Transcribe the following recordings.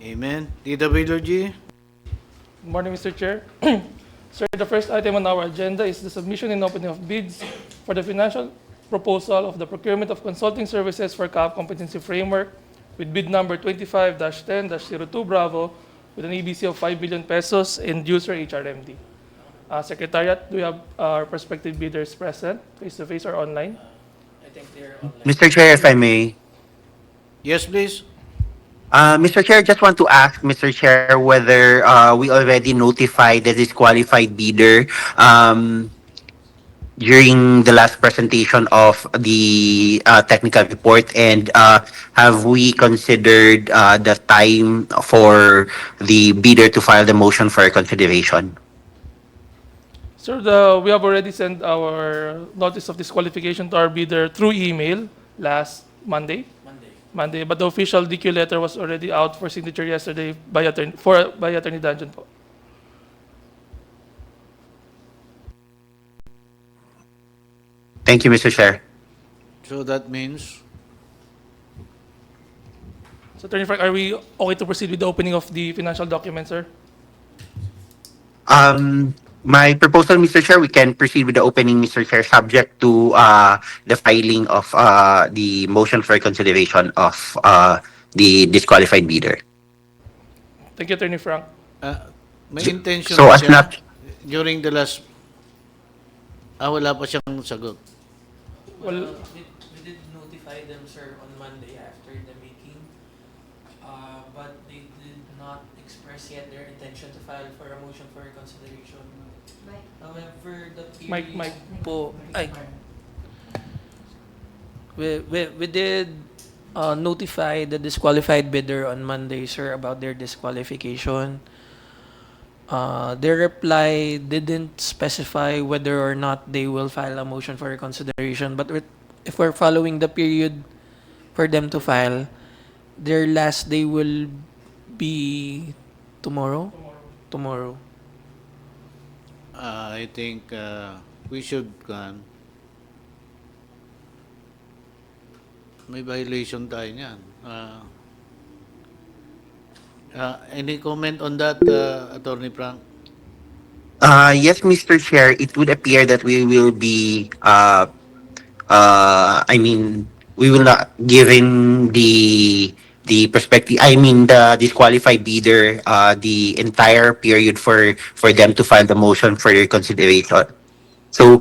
Amen. DWG? Good morning, Mr. Chair. Sir, the first item on our agenda is the submission and opening of bids for the financial proposal of the procurement of consulting services for CAAP Competency Framework with bid number 25-10-02 Bravo with an EBC of 5 billion pesos and user HRMD. Secretariat, do we have our prospective bidders present, face-to-face or online? I think they're online. Mr. Chair, if I may. Yes, please. Mr. Chair, just want to ask, Mr. Chair, whether we already notified the disqualified bidder during the last presentation of the technical report, and have we considered the time for the bidder to file the motion for consideration? Sir, we have already sent our notice of disqualification to our bidder through email last Monday. But the official DQ letter was already out for signature yesterday by Attorney Danjon po. Thank you, Mr. Chair. So that means, So, Attorney Frank, are we okay to proceed with the opening of the financial documents, sir? My proposal, Mr. Chair, we can proceed with the opening, Mr. Chair, subject to the filing of the motion for consideration of the disqualified bidder. Thank you, Attorney Frank. may intention So ba as siya not, during the last... wala pa siyang sagot. Well, We did notify them, sir, on Monday after the meeting, but they did not express yet their intention to file for a motion for reconsideration. However, the period Mike. po, ay, we did notify the disqualified bidder on Monday, sir, about their disqualification. Their reply didn't specify whether or not they will file a motion for reconsideration, but if we're following the period for them to file, their last day will be tomorrow? Tomorrow. I think we should... may violation tayo niyan. Any comment on that, Attorney Frank? yes, Mr. Chair, it would appear that we will be, we will not, given the perspective, the disqualified bidder, the entire period for them to file the motion for your consideration. So,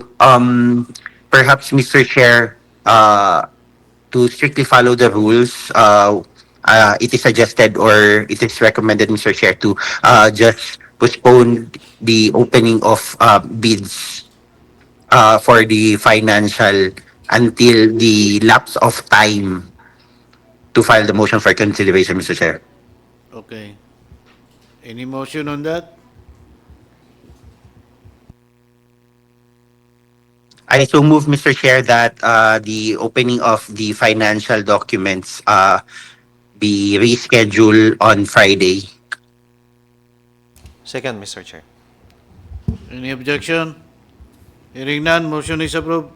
perhaps, Mr. Chair, to strictly follow the rules, it is suggested or it is recommended, Mr. Chair, to just postpone the opening of bids for the financial until the lapse of time to file the motion for consideration, Mr. Chair. Okay. Any motion on that? I so move, Mr. Chair, that the opening of the financial documents be rescheduled on Friday. Second, Mr. Chair. Any objection? Hearing none, motion is approved.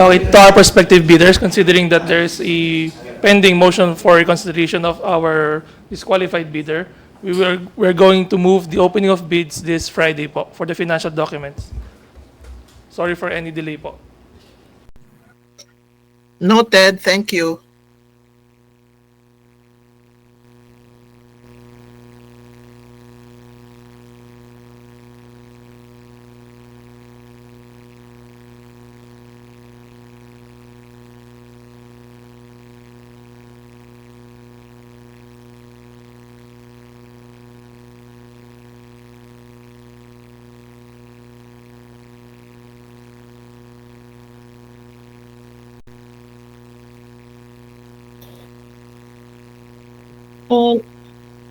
Okay, to our prospective bidders, considering that there's a pending motion for reconsideration of our disqualified bidder, we're going to move the opening of bids this Friday po for the financial documents. Sorry for any delay po. Noted. Thank you.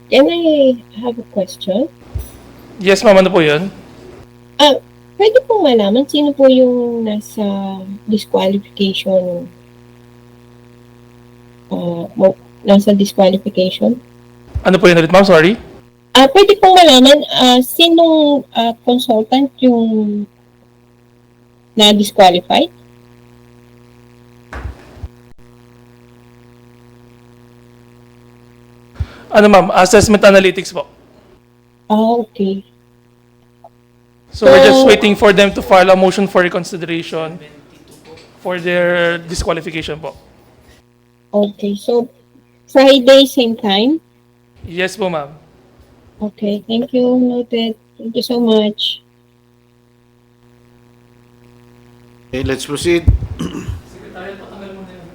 Can I have a question? Yes, ma'am, ano po yun? Pwede pong malaman sino po yung nasa disqualification nasa disqualification? Ano po yun ulit, ma'am? Sorry. Pwede pong malaman, sinong consultant yung na-disqualified? Ano, ma'am? Assessment analytics po. Okay. So we're just waiting for them to file a motion for reconsideration for their disqualification po. Okay, so Friday, same time? Yes po, ma'am. Okay, thank you. Noted. Thank you so much. Okay, let's proceed. Secretary, patanggal mo na yun.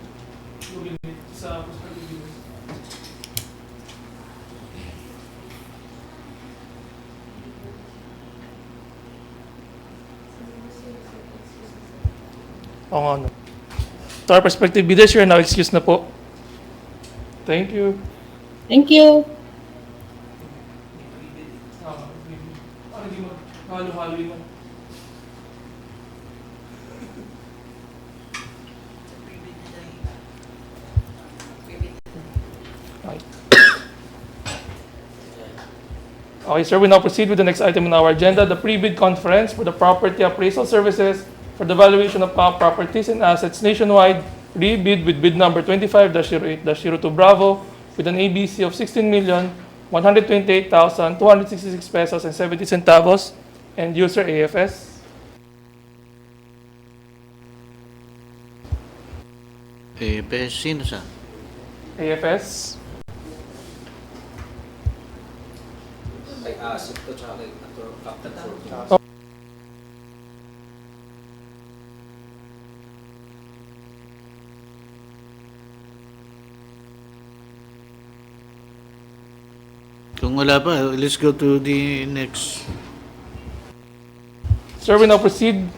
Sa prospective. Oo nga, no. To our prospective bidders, you're now excused na po. Thank you. Thank you. Hindi mo, halo-halo yun. Okay, sir, we now proceed with the next item on our agenda, the pre-bid conference for the property appraisal services for the valuation of properties and assets nationwide, re-bid with bid number 25-08-02 Bravo with an ABC of 16,128,266 pesos and 70 centavos and user AFS. Sino siya? AFS. Kung wala pa, let's go to the next. Sir, we now proceed.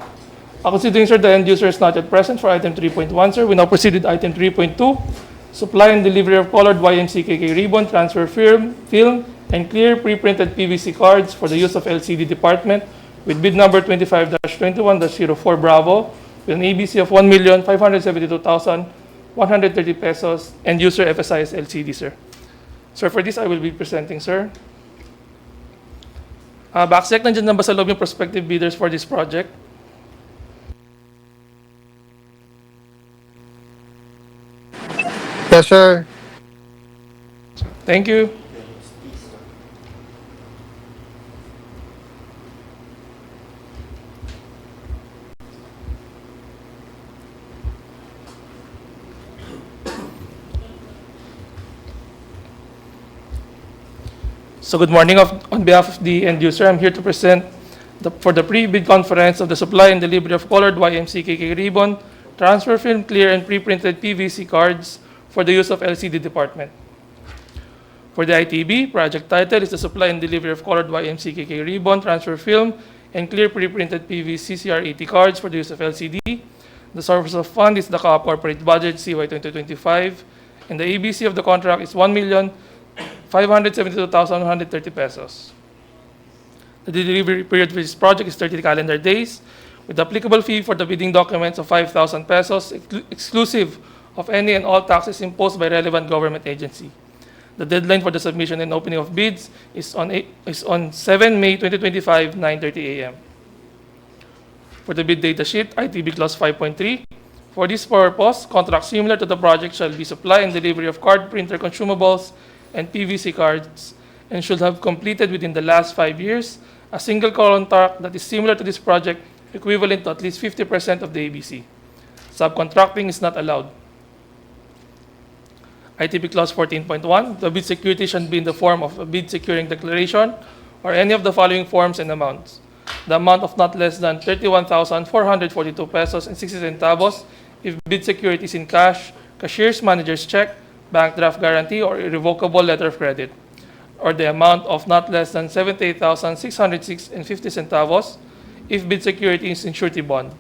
Considering, sir, the end user is not yet present for item 3.1, sir, we now proceed with item 3.2, supply and delivery of colored YMCKK ribbon, transfer film, and clear pre-printed PVC cards for the use of LCD department with bid number 25-21-04 Bravo with an ABC of 1,572,130 pesos and user FSIS-LCD, sir. Sir, for this, I will be presenting, sir. Backsec, nandiyan na ba sa loob yung prospective bidders for this project? Yes, sir. Thank you. So good morning. On behalf of the end user, I'm here to present for the pre-bid conference of the supply and delivery of colored YMCKK ribbon, transfer film, clear, and pre-printed PVC cards for the use of LCD department. For the ITB, project title is the supply and delivery of colored YMCKK ribbon, transfer film, and clear pre-printed PVC CR80 cards for the use of LCD. The source of fund is the CAAP corporate budget CY 2025, and the ABC of the contract is 1,572,130 pesos. The delivery period for this project is 30 calendar days, with applicable fee for the bidding documents of 5,000 pesos, exclusive of any and all taxes imposed by relevant government agency. The deadline for the submission and opening of bids is on 7 May 2025, 9:30 a.m. For the bid data sheet, ITB Clause 5.3. For this purpose, contracts similar to the project shall be supply and delivery of card printer consumables and PVC cards and should have completed within the last 5 years a single contract that is similar to this project, equivalent to at least 50% of the ABC. Subcontracting is not allowed. ITB Clause 14.1, the bid security should be in the form of a bid securing declaration or any of the following forms and amounts. The amount of not less than 31,442 pesos and 60 centavos if bid security is in cash, cashier's manager's check, bank draft guarantee, or irrevocable letter of credit, or the amount of not less than 78,606 and 50 centavos if bid security is in surety bond.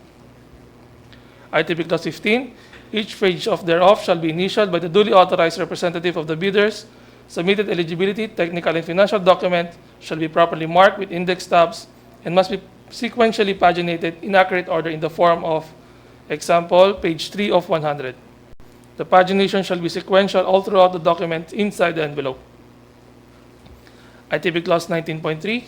ITB Clause 15, each page of thereof shall be initialed by the duly authorized representative of the bidders. Submitted eligibility, technical and financial document shall be properly marked with index tabs and must be sequentially paginated in accurate order in the form of example, page 3 of 100. The pagination shall be sequential all throughout the document inside the envelope. ITB Clause 19.3,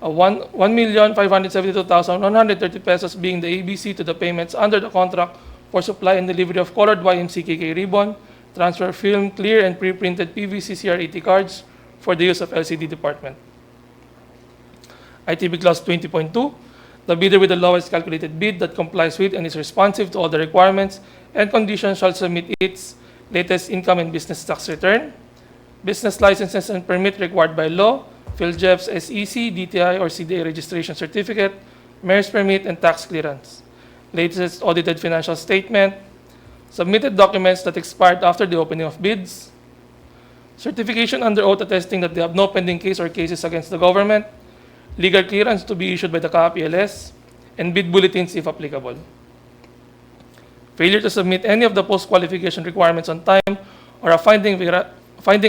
1,572,130 pesos being the ABC to the payments under the contract for supply and delivery of colored YMCKK ribbon, transfer film, clear and pre-printed PVC CR80 cards for the use of LCD department. ITB Clause 20.2, the bidder with the lowest calculated bid that complies with and is responsive to all the requirements and conditions shall submit its latest income and business tax return, business licenses and permit required by law, PhilJEP's SEC, DTI, or CDA registration certificate, mayor's permit, and tax clearance, latest audited financial statement, submitted documents that expired after the opening of bids, certification under oath attesting that they have no pending case or cases against the government, legal clearance to be issued by the CAAP, and bid bulletins if applicable. Failure to submit any of the post-qualification requirements on time or a finding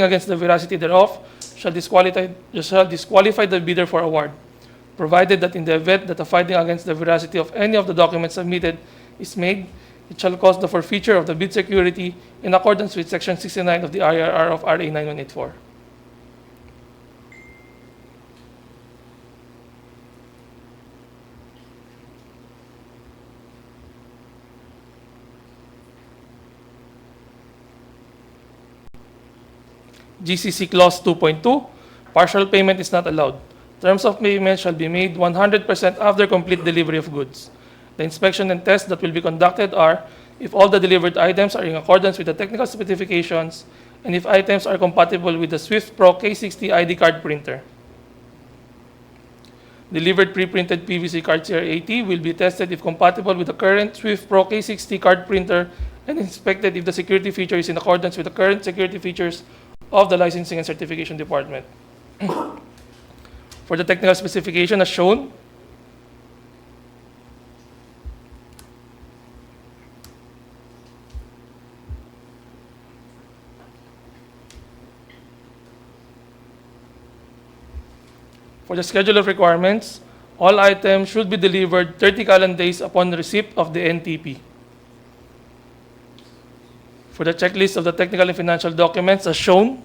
against the veracity thereof shall disqualify the bidder for award, provided that in the event that a finding against the veracity of any of the documents submitted is made, it shall cause the forfeiture of the bid security in accordance with Section 69 of the IRR of RA 9184. GCC Clause 2.2, partial payment is not allowed. Terms of payment shall be made 100% after complete delivery of goods. The inspection and tests that will be conducted are if all the delivered items are in accordance with the technical specifications and if items are compatible with the Swift Pro K60 ID card printer. Delivered pre-printed PVC card CR80 will be tested if compatible with the current Swift Pro K60 card printer and inspected if the security feature is in accordance with the current security features of the Licensing and Certification Department. For the technical specification as shown, for the schedule of requirements, all items should be delivered 30 calendar days upon receipt of the NTP. For the checklist of the technical and financial documents as shown,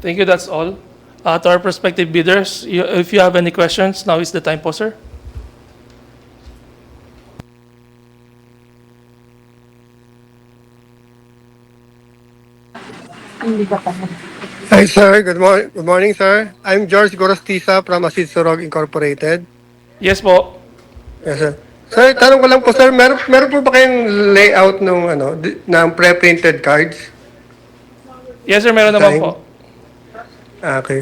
thank you, that's all. To our prospective bidders, if you have any questions, now is the time po, sir. Hi, sir. Good morning, sir. I'm George Gorostisa from Asid Sorog Incorporated. Yes po. Yes, sir. Sir, tanong ko lang po, sir, meron po ba kayong layout ng pre-printed cards? Yes, sir, meron naman Time? po. Okay.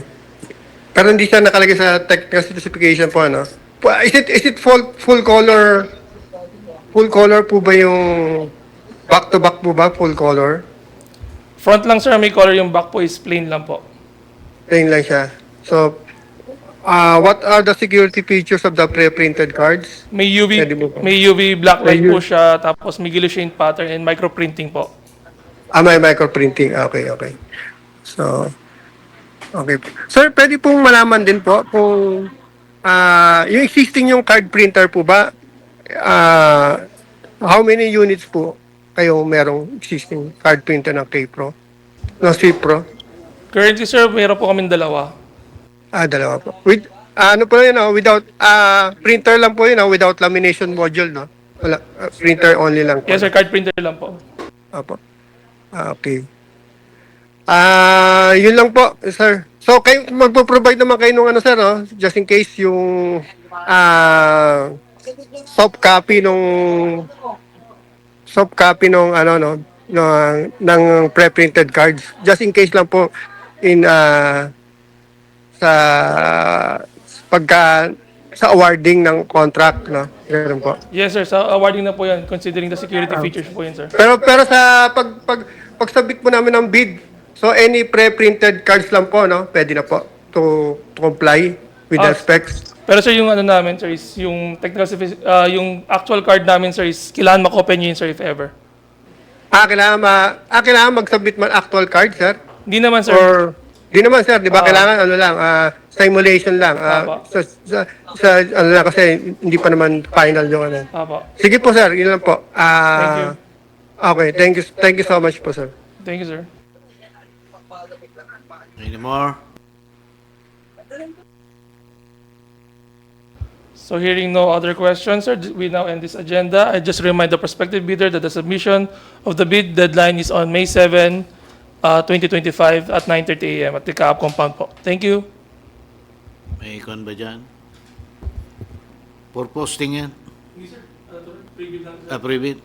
Pero hindi siya nakalagay sa technical specification po, ano? Is it full color po ba yung back-to-back po ba, full color? Front lang, sir, may color, yung back po is plain lang po. Plain lang siya. So, what are the security features of the pre-printed cards? May Pwede mo po. UV black light May po siya, tapos may guillotine pattern and microprinting po. May microprinting. Okay. So, okay. Sir, pwede pong malaman din po kung yung existing yung card printer po ba, how many units po kayo merong existing card printer ng K-Pro? No, C-Pro? Currently, sir, meron po kami dalawa. Dalawa po. Without, printer lang po yun, without lamination module, no? Wala, printer only lang po. Yes, sir, card printer lang po. Apo. Okay. Yun lang po, sir. So, kayo, magpo-provide naman kayo ng sir, no? Just in case yung soft copy ng pre-printed cards. Just in case lang po sa pagka sa awarding ng contract, no? Ganun po. Yes, sir. Sa awarding na po yan, considering the security features po yun, sir. Pero sa pagsabit po namin ng bid, so any pre-printed cards lang po, no? Pwede na po to comply with the Ah, specs. Pero sir, yung ano namin, sir, is yung yung actual card namin, sir, is kailangan makopya nyo yun, sir, if ever. Kailangan mag-submit man actual card, sir? Hindi naman, sir. Or, di naman, sir, di ba? Ah. Kailangan, ano lang, simulation lang. Apa. Ano lang, kasi hindi pa naman final yung ano. Apo. Sige po, sir. Yun lang po. Thank you. Okay, thank you so much po, sir. Thank you, sir. Any more? So hearing no other questions, sir, we now end this agenda. I just remind the prospective bidder that the submission of the bid deadline is on May 7, 2025 at 9:30 a.m. at the CAAP compound po. Thank you. May ikon ba dyan? For posting yan? Private.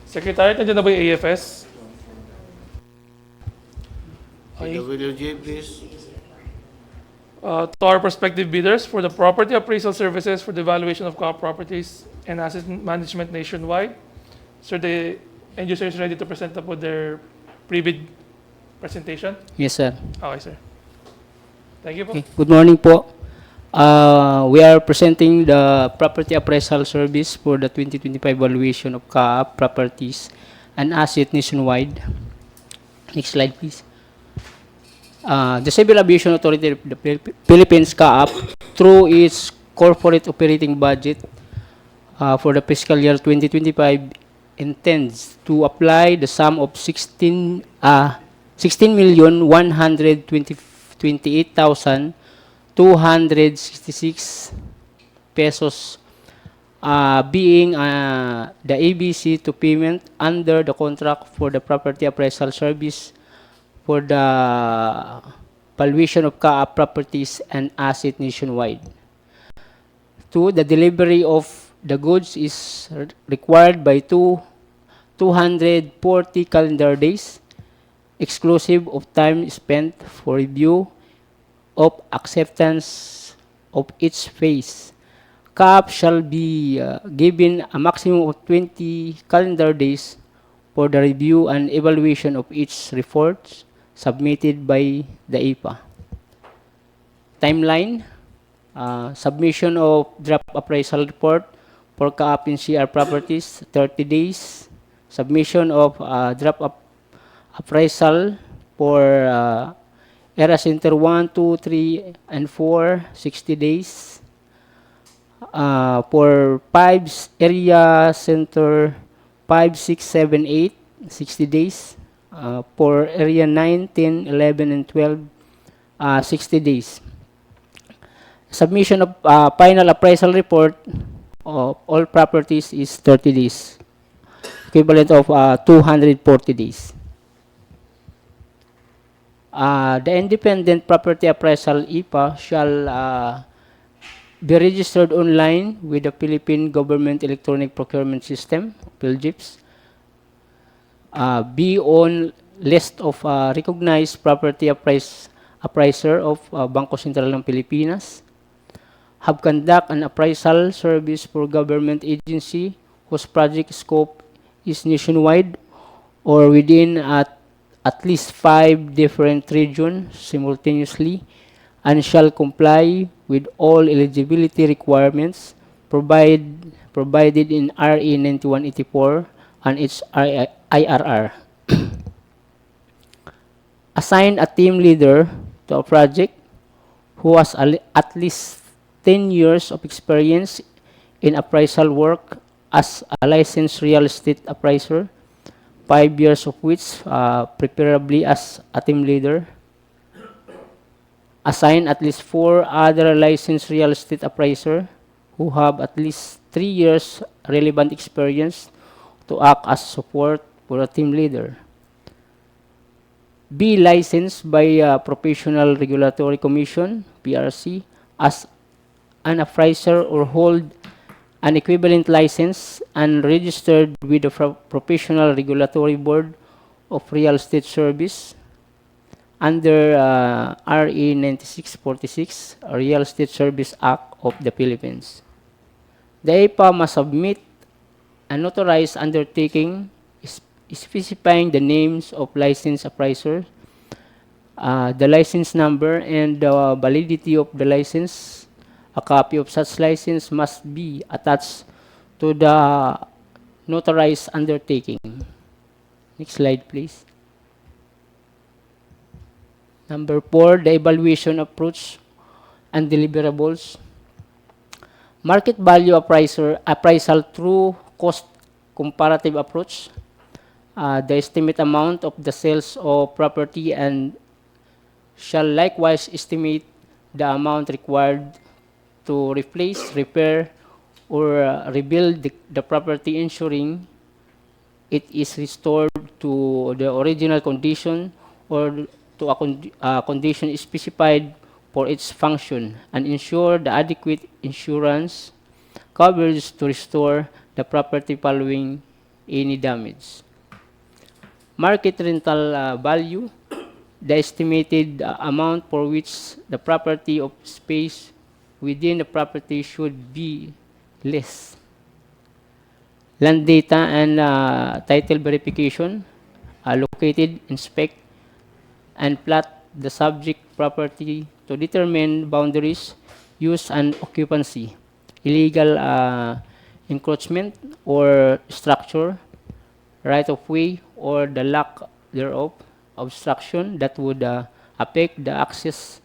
Secretary, nandiyan na ba yung AFS? Okay. PWG, please. To our prospective bidders for the property appraisal services for the valuation of CAAP properties and asset management nationwide. Sir, the end user is ready to present up with their pre-bid presentation? Yes, sir. Okay, sir. Thank you po. Okay. Good morning po. We are presenting the property appraisal service for the 2025 valuation of CAAP properties and asset nationwide. Next slide, please. The Civil Aviation Authority of the Philippines, CAAP, through its corporate operating budget for the fiscal year 2025, intends to apply the sum of 16,128,266 pesos, being the ABC to payment under the contract for the property appraisal service for the valuation of CAAP properties and asset nationwide. 2. The delivery of the goods is required by 240 calendar days, exclusive of time spent for review of acceptance of each phase. CAAP shall be given a maximum of 20 calendar days for the review and evaluation of each report submitted by the APA. Timeline, submission of draft appraisal report for CAAP and CR properties, 30 days. Submission of draft appraisal for Era Center 1, 2, 3, and 4, 60 days. For 5 Area Center 5, 6, 7, 8, 60 days. For Area 9, 10, 11, and 12, 60 days. Submission of final appraisal report of all properties is 30 days, equivalent of 240 days. The independent property appraisal IPA shall be registered online with the Philippine Government Electronic Procurement System, PhilGIPS. Be on list of recognized property appraiser of Bangko Sentral ng Pilipinas. Have conduct an appraisal service for government agency whose project scope is nationwide or within at least 5 different regions simultaneously, and shall comply with all eligibility requirements provided in RA 9184 and its IRR. Assign a team leader to a project who has at least 10 years of experience in appraisal work as a licensed real estate appraiser, 5 years of which preferably as a team leader. Assign at least 4 other licensed real estate appraiser who have at least 3 years relevant experience to act as support for a team leader. Be licensed by Professional Regulatory Commission, PRC, as an appraiser or hold an equivalent license and registered with the Professional Regulatory Board of Real Estate Service under RE 9646, Real Estate Service Act of the Philippines. The APA must submit an authorized undertaking specifying the names of licensed appraisers, the license number, and the validity of the license. A copy of such license must be attached to the notarized undertaking. Next slide, please. Number 4, the evaluation approach and deliverables. Market value appraisal through cost comparative approach. The estimate amount of the sales of property and shall likewise estimate the amount required to replace, repair, or rebuild the property, ensuring it is restored to the original condition or to a condition specified for its function, and ensure the adequate insurance coverage to restore the property following any damage. Market rental value, the estimated amount for which the property of space within the property should be less. Land data and title verification, located, inspect, and plot the subject property to determine boundaries, use, and occupancy, illegal encroachment or structure, right of way, or the lack thereof, obstruction that would affect the access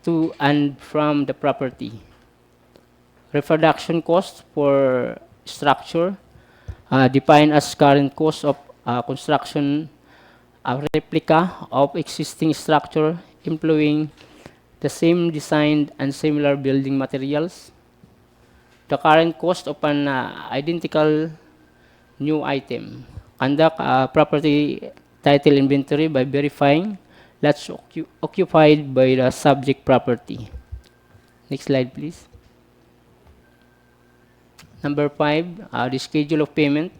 to and from the property. Reproduction cost for structure, defined as current cost of construction a replica of existing structure employing the same design and similar building materials. The current cost of an identical new item. Conduct a property title inventory by verifying lots occupied by the subject property. Next slide, please. Number 5, the schedule of payment.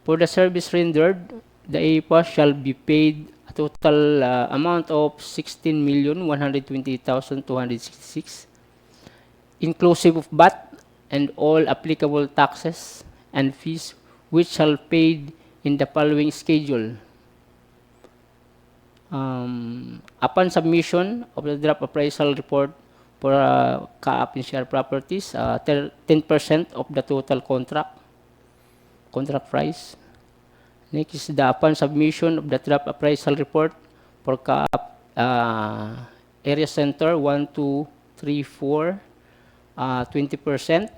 For the service rendered, the APA shall be paid a total amount of 16,120,266, inclusive of VAT and all applicable taxes and fees, which shall paid in the following schedule. Upon submission of the draft appraisal report for CAAP and share properties, 10% of the total contract price. Next is the upon submission of the draft appraisal report for CAAP area center 1, 2, 3, 4, 20%.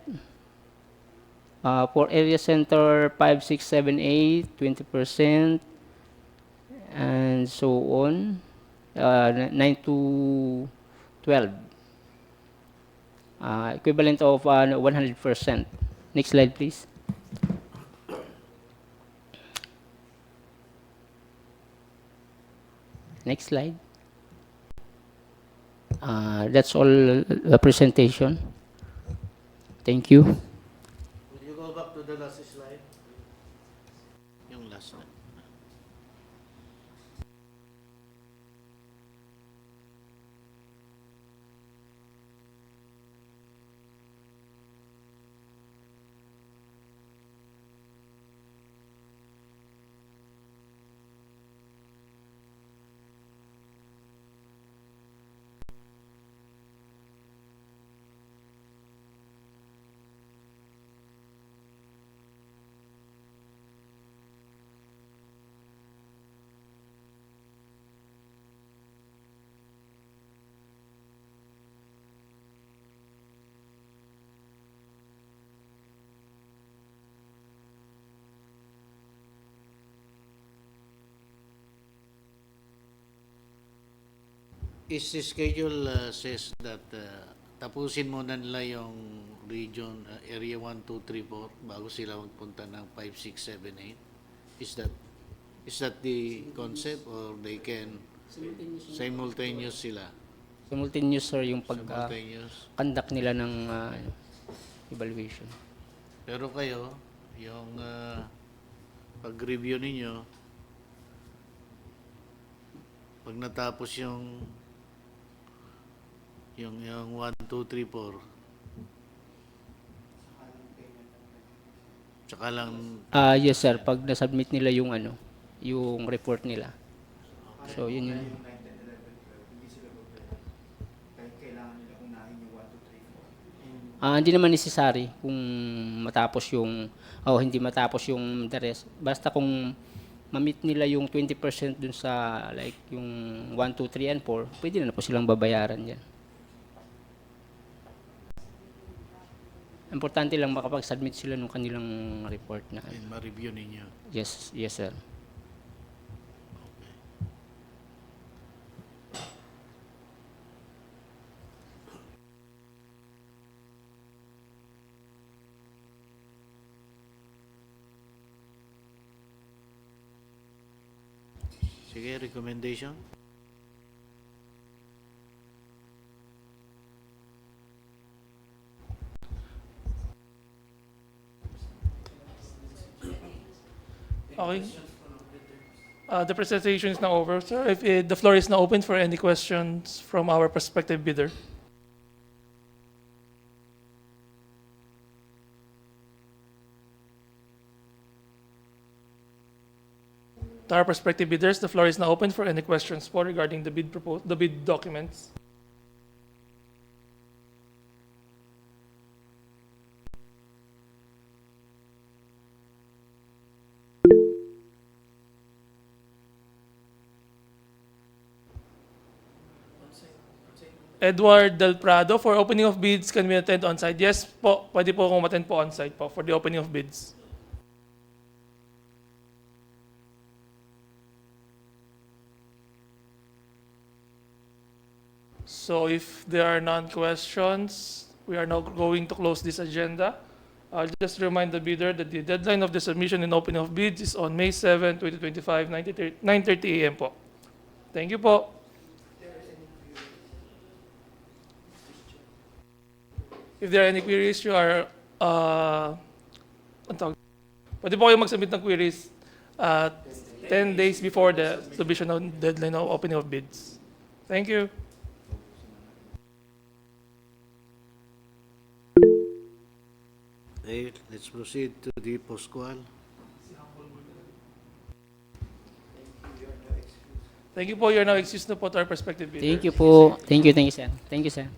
For area center 5, 6, 7, 8, 20%, and so on. 9 to 12. Equivalent of 100%. Next slide, please. Next slide. That's all the presentation. Thank you. Will you go back to the last slide? Yung last na. Is the schedule says that tapusin muna nila yung region area 1, 2, 3, 4 bago sila magpunta ng 5, 6, 7, 8? Is that the concept or they can simultaneous sila? Simultaneous, sir, yung simultaneous. conduct nila ng evaluation. Pero kayo, yung pag-review ninyo, pag natapos yung 1, 2, 3, 4, tsaka lang Yes, sir. Pag na-submit nila yung yung report nila. So, yun yun. Hindi naman necessary kung matapos yung, hindi matapos yung the rest. Basta kung ma-meet nila yung 20% dun sa like yung 1, 2, 3, and 4, pwede na po silang babayaran yan. Importante lang makapag-submit sila ng kanilang report na. ma-review ninyo. Yes, yes, sir. Sige, recommendation. Okay. The presentation is now over, sir. If the floor is now open for any questions from our prospective bidder. To our prospective bidders, the floor is now open for any questions po regarding the bid documents. Edward Del Prado, for opening of bids, can we attend on-site? Yes po, pwede po akong attend po on-site po for the opening of bids. So if there are none questions, we are now going to close this agenda. I'll just remind the bidder that the deadline of the submission and opening of bids is on May 7, 2025, 9:30 a.m. po. Thank you po. If there are any queries, you are, pwede po kayo mag-submit ng queries 10 days before the submission of deadline of opening of bids. Thank you. Okay, let's proceed to the post-qual. Thank you po. You're now excused na po to our prospective bidder. Thank you po. Thank you, sir. Thank you, sir.